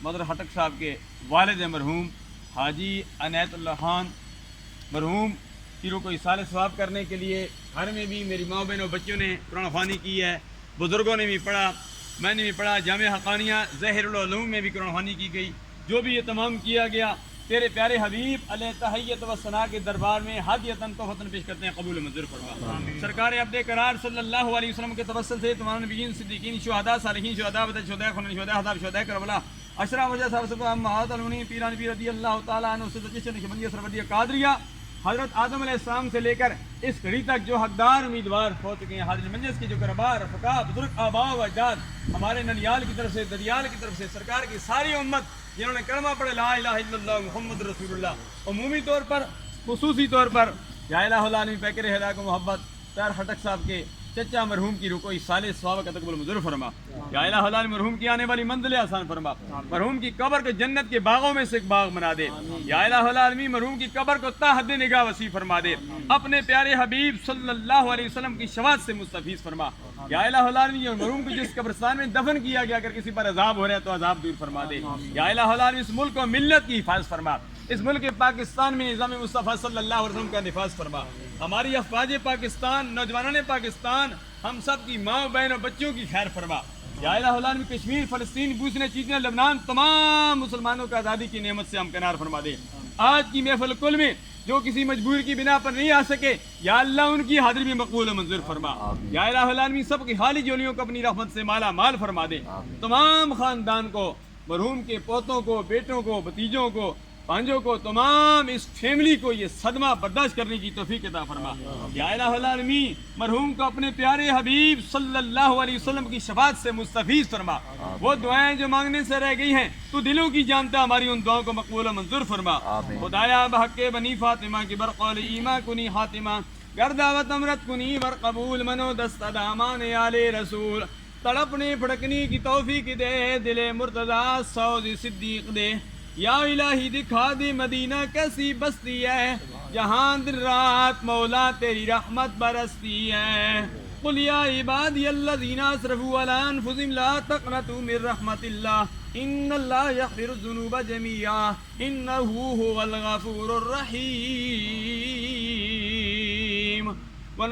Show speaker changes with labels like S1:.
S1: Mother ہٹک صاحب کے والد مرحوم حاجی عنایت اللہ خان مرحوم کی روح کو ایصال ثواب کرنے کے لیے گھر میں بھی میری ماں بہنوں بچوں نے قرآن خوانی کی ہے، بزرگوں نے بھی پڑھا، میں نے بھی پڑھا، جامعہ حقانیہ ظاہر العلوم میں بھی قرآن خوانی کی گئی، جو بھی یہ تمام کیا گیا تیرے پیارے حبیب علیہ تحیت و ثنا کے دربار میں ہدیۃً تحفۃً پیش کرتے ہیں، قبول منظور فرما۔ سرکار عبد قرار صلی اللہ علیہ وسلم کے توسل سے تمام نبیین، صدیقین، شہداء، صالحین، شہداء بدر، شہداء خنن، شہداء احزاب، شہداء کربلا، اشرف وجہ صاحب سب امہات المؤمنین پیران پیر رضی اللہ تعالیٰ عنہ سے نقشبندیہ سربردیہ قادریہ، حضرت آدم علیہ السلام سے لے کر اس گھڑی تک جو حقدار امیدوار ہو چکے ہیں، حاضر مجلس کے جو کربار رفقا بزرگ آباء و اجداد ہمارے ننیال کی طرف سے، دریال کی طرف سے، سرکار کی ساری امت جنہوں نے کلمہ پڑھے لا الہ الا اللہ محمد رسول اللہ، عمومی طور پر خصوصی طور پر یا الہ العالمین پیکر ہدا کو محبت پیر ہٹک صاحب کے چچا مرحوم کی روح کو ایصال ثواب کا تقبل منظور فرما، یا الہ العالمین مرحوم کی آنے والی منزل آسان فرما، مرحوم کی قبر کو جنت کے باغوں میں سے ایک باغ بنا دے، یا الہ العالمین مرحوم کی قبر کو تا حد نگاہ وسیع فرما دے، اپنے پیارے حبیب صلی اللہ علیہ وسلم کی شفاعت سے مستفیض فرما، یا الہ العالمین مرحوم کو جس قبرستان میں دفن کیا گیا اگر کسی پر عذاب ہو رہا ہے تو عذاب دور فرما دے، یا الہ العالمین اس ملک و ملت کی حفاظت فرما، اس ملک پاکستان میں نظام مصطفیٰ صلی اللہ علیہ وسلم کا نفاذ فرما، ہماری افواج پاکستان، نوجوانان پاکستان، ہم سب کی ماں بہن اور بچوں کی خیر فرما، یا الہ العالمین کشمیر، فلسطین، بوسنیا، چیچنیا، لبنان، تمام مسلمانوں کو آزادی کی نعمت سے ہمکنار فرما دے۔ آج کی محفل کل میں جو کسی مجبوری کی بنا پر نہیں آ سکے یا اللہ ان کی حاضری بھی مقبول و منظور فرما، یا الہ العالمین سب کی خالی جولیوں کو اپنی رحمت سے مالا مال فرما دے، تمام خاندان کو، مرحوم کے پوتوں کو، بیٹوں کو، بھتیجوں کو، پانجوں کو، تمام اس فیملی کو یہ صدمہ برداشت کرنے کی توفیق عطا فرما، یا الہ العالمین مرحوم کو اپنے پیارے حبیب صلی اللہ علیہ وسلم کی شفاعت سے مستفیض فرما، وہ دعائیں جو مانگنے سے رہ گئی ہیں تو دلوں کی جانتا، ہماری ان دعاؤں کو مقبول و منظور فرما، خدایا بحق بنی فاطمہ کی برقول ایمہ کنی خاتمہ، گر دعوت امرت کنی ور قبول منو دست دامان آل رسول، تڑپنے پھڑکنے کی توفیق دے، دل مرتضیٰ سوز صدیق دے، یا الہی دکھا دے مدینہ کیسی بستی ہے جہاں دن رات مولا تیری رحمت برستی ہے، قل یا عبادی الذین اسرفوا علی انفسہم لا تقنطوا من رحمت اللہ ان اللہ یغفر الذنوب جميعا انہ هو الغفور الرحیم۔